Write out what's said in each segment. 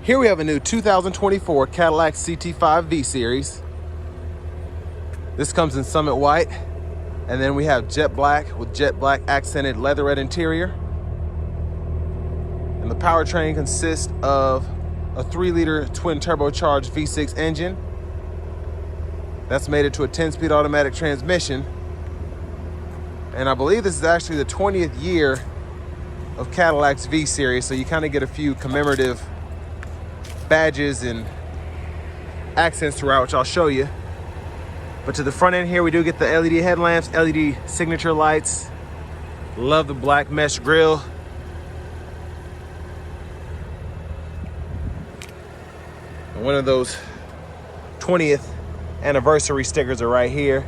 Here we have a new 2024 Cadillac CT5-V series. This comes in Summit White, and then we have jet black with jet black accented leatherette interior. And the powertrain consists of a 3-liter twin turbocharged V6 engine. That's made it to a 10-speed automatic transmission. And I believe this is actually the 20th year of Cadillac's V series, so you kind of get a few commemorative badges and accents throughout, which I'll show you. But to the front end here, we do get the LED headlamps, LED signature lights. Love the black mesh grille. And one of those 20th anniversary stickers are right here.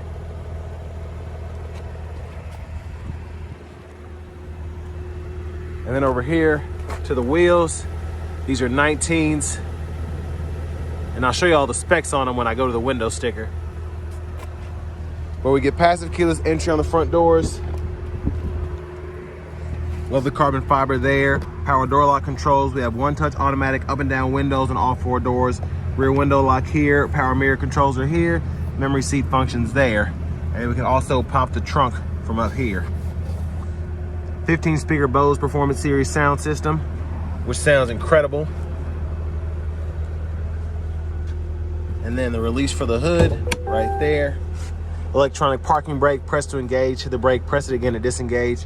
And then over here to the wheels, these are 19s. And I'll show you all the specs on them when I go to the window sticker. Where we get passive keyless entry on the front doors. Love the carbon fiber there. Power door lock controls. We have one-touch automatic up and down windows on all 4 doors. Rear window lock here. Power mirror controls are here. Memory seat functions there. And we can also pop the trunk from up here. 15-speaker Bose Performance Series sound system, which sounds incredible. And then the release for the hood right there. Electronic parking brake, press to engage, hit the brake, press it again to disengage.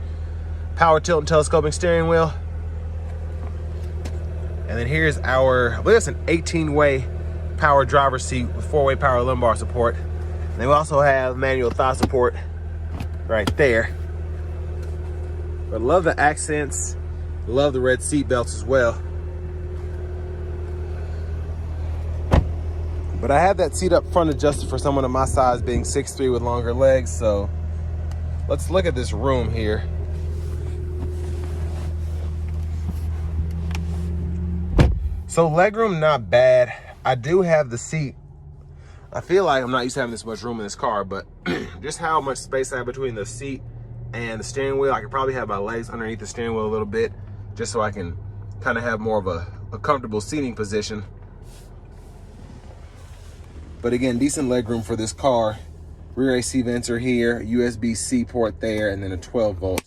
Power tilt and telescoping steering wheel. And then here's our, I believe it's an 18-way power driver's seat with 4-way power lumbar support. And then we also have manual thigh support right there. But love the accents, love the red seat belts as well. But I have that seat up front adjusted for someone of my size, being 6'3" with longer legs. So let's look at this room here. So legroom, not bad. I do have the seat. I feel like I'm not used to having this much room in this car, but just how much space I have between the seat and the steering wheel, I could probably have my legs underneath the steering wheel a little bit, just so I can kind of have more of a comfortable seating position. But again, decent legroom for this car. Rear AC vents are here, USB-C port there, and then a 12-volt.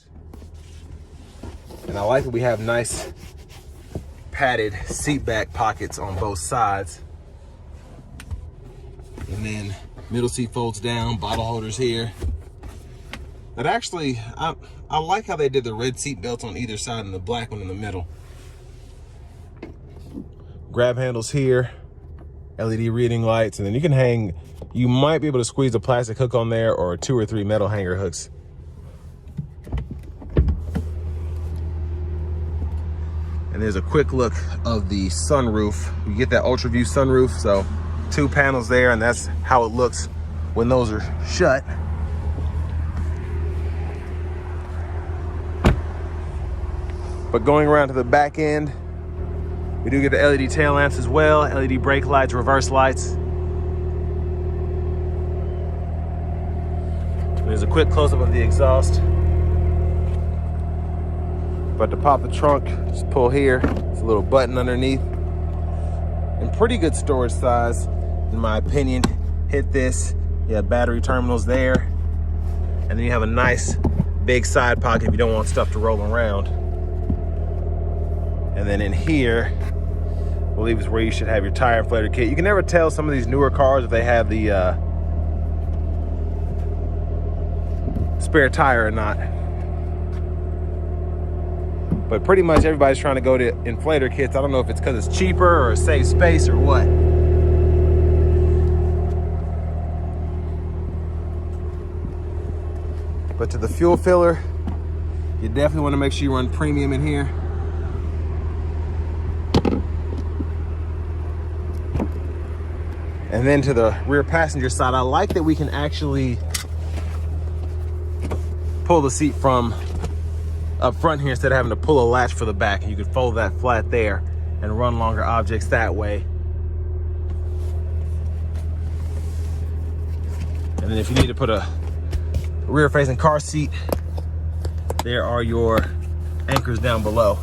And I like that we have nice padded seat back pockets on both sides. And then middle seat folds down, bottle holders here. But actually, I like how they did the red seat belts on either side and the black one in the middle. Grab handles here, LED reading lights, and then you can hang, you might be able to squeeze a plastic hook on there or 2 or 3 metal hanger hooks. And there's a quick look of the sunroof. You get that ultra view sunroof, so 2 panels there, and that's how it looks when those are shut. But going around to the back end, we do get the LED tail lamps as well, LED brake lights, reverse lights. There's a quick close-up of the exhaust. But to pop the trunk, just pull here. It's a little button underneath. And pretty good storage size, in my opinion. Hit this, you have battery terminals there. And then you have a nice big side pocket if you don't want stuff to roll around. And then in here, I believe is where you should have your tire inflator kit. You can never tell some of these newer cars if they have the spare tire or not. But pretty much everybody's trying to go to inflator kits. I don't know if it's because it's cheaper or saves space or what. But to the fuel filler, you definitely want to make sure you run premium in here. And then to the rear passenger side, I like that we can actually pull the seat from up front here instead of having to pull a latch for the back. And you can fold that flat there and run longer objects that way. And then if you need to put a rear-facing car seat, there are your anchors down below.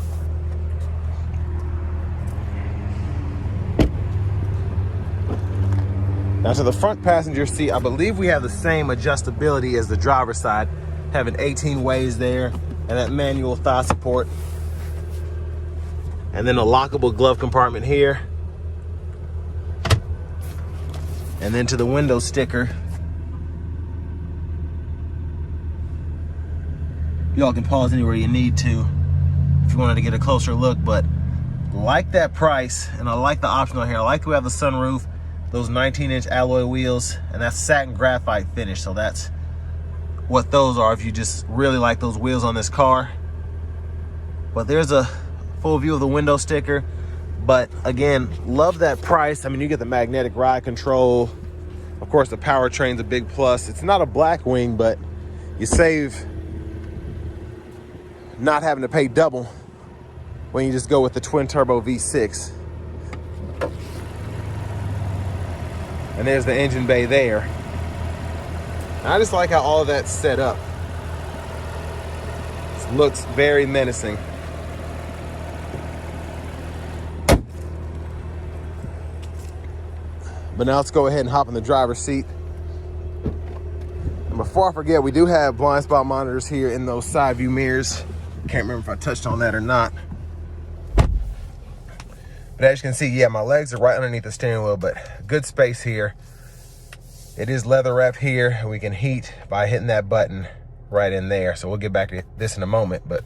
Now to the front passenger seat, I believe we have the same adjustability as the driver's side, having 18 ways there and that manual thigh support. And then a lockable glove compartment here. And then to the window sticker. Y'all can pause anywhere you need to if you wanted to get a closer look, but like that price, and I like the optional here. I like that we have the sunroof, those 19-inch alloy wheels, and that's satin graphite finish. So that's what those are if you just really like those wheels on this car. But there's a full view of the window sticker. But again, love that price. I mean, you get the magnetic ride control. Of course, the powertrain's a big plus. It's not a black wing, but you save not having to pay double when you just go with the twin turbo V6. And there's the engine bay there. And I just like how all of that's set up. It looks very menacing. But now let's go ahead and hop in the driver's seat. And before I forget, we do have blind spot monitors here in those side view mirrors. Can't remember if I touched on that or not. But as you can see, yeah, my legs are right underneath the steering wheel, but good space here. It is leather wrapped here, and we can heat by hitting that button right in there. So we'll get back to this in a moment, but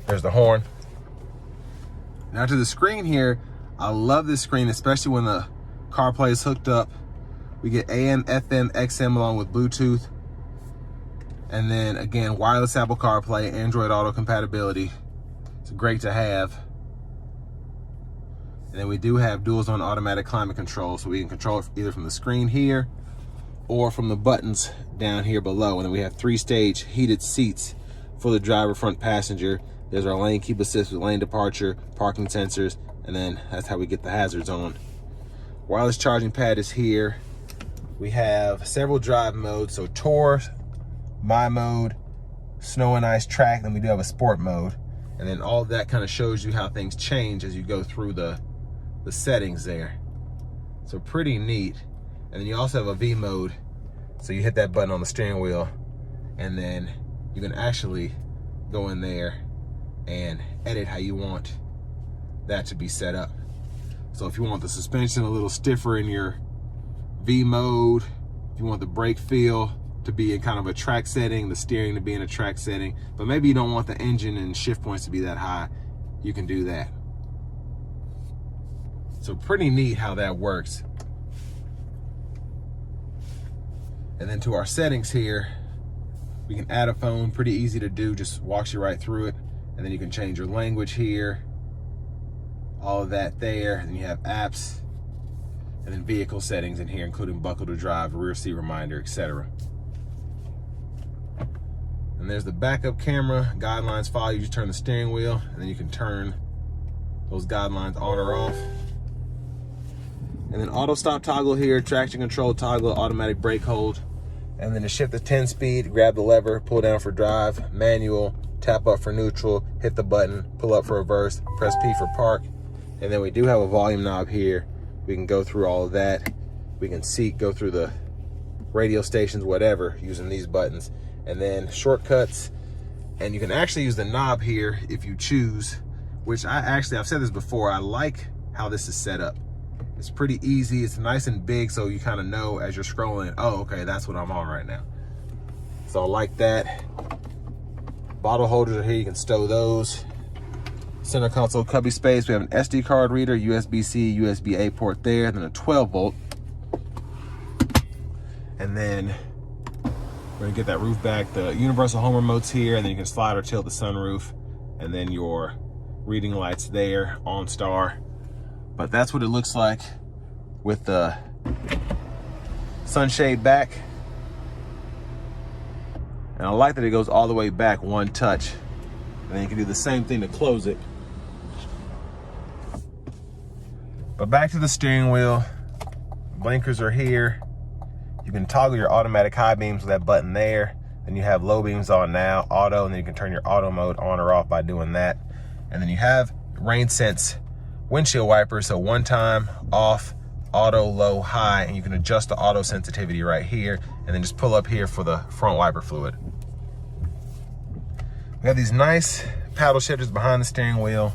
there's the horn. Now to the screen here, I love this screen, especially when the CarPlay is hooked up. We get AM, FM, XM along with Bluetooth. And then again, wireless Apple CarPlay, Android Auto compatibility. It's great to have. And then we do have dual zone automatic climate control, so we can control it either from the screen here or from the buttons down here below. And then we have 3-stage heated seats for the driver, front passenger. There's our lane keep assist with lane departure, parking sensors, and then that's how we get the hazards on. Wireless charging pad is here. We have several drive modes, so Tour, My Mode, Snow and Ice Track, then we do have a Sport mode. And then all of that kind of shows you how things change as you go through the settings there. So pretty neat. And then you also have a V mode. So you hit that button on the steering wheel, and then you can actually go in there and edit how you want that to be set up. So if you want the suspension a little stiffer in your V mode, if you want the brake feel to be in kind of a track setting, the steering to be in a track setting, but maybe you don't want the engine and shift points to be that high, you can do that. So pretty neat how that works. And then to our settings here, we can add a phone, pretty easy to do, just walks you right through it. And then you can change your language here, all of that there. And then you have apps, and then vehicle settings in here, including buckle to drive, rear seat reminder, etc. And there's the backup camera, guidelines file. You just turn the steering wheel, and then you can turn those guidelines on or off. And then auto stop toggle here, traction control toggle, automatic brake hold. And then to shift the 10 speed, grab the lever, pull down for drive, manual, tap up for neutral, hit the button, pull up for reverse, press P for park. And then we do have a volume knob here. We can go through all of that. We can go through the radio stations, whatever, using these buttons. And then shortcuts. And you can actually use the knob here if you choose, which I've said this before, I like how this is set up. It's pretty easy, it's nice and big, so you kind of know as you're scrolling, oh, okay, that's what I'm on right now. So I like that. Bottle holders are here, you can stow those. Center console cubby space, we have an SD card reader, USB-C, USB-A port there, then a 12 volt. And then we're gonna get that roof back. The universal home remote's here, and then you can slide or tilt the sunroof, and then your reading lights there, OnStar. But that's what it looks like with the sunshade back. And I like that it goes all the way back one touch. And then you can do the same thing to close it. But back to the steering wheel. Blinkers are here. You can toggle your automatic high beams with that button there. Then you have low beams on now, auto, and then you can turn your auto mode on or off by doing that. And then you have rain sense windshield wipers, so one time off, auto, low, high, and you can adjust the auto sensitivity right here, and then just pull up here for the front wiper fluid. We have these nice paddle shifters behind the steering wheel.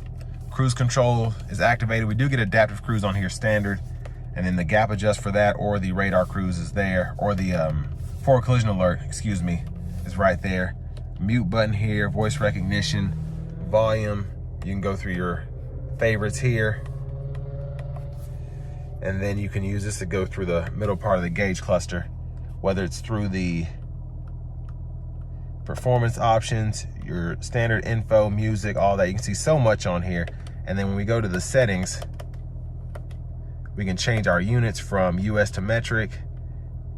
Cruise control is activated. We do get adaptive cruise on here standard, and then the gap adjust for that, or the radar cruise is there, or the forward collision alert, excuse me, is right there. Mute button here, voice recognition, volume. You can go through your favorites here. And then you can use this to go through the middle part of the gauge cluster, whether it's through the performance options, your standard info, music, all that. You can see so much on here. And then when we go to the settings, we can change our units from US to metric,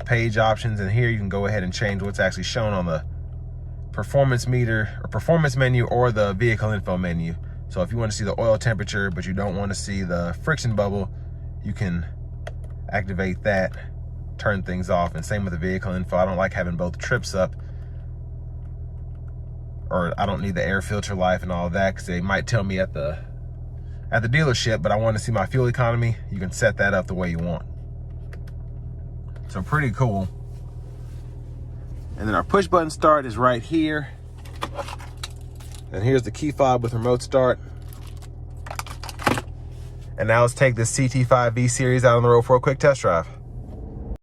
page options, and here you can go ahead and change what's actually shown on the performance meter or performance menu or the vehicle info menu. So if you want to see the oil temperature, but you don't want to see the friction bubble, you can activate that, turn things off, and same with the vehicle info. I don't like having both trips up, or I don't need the air filter life and all of that, because they might tell me at the dealership, but I want to see my fuel economy. You can set that up the way you want. So pretty cool. And then our push button start is right here. And here's the key fob with remote start. And now let's take this CT5-V series out on the road for a quick test drive.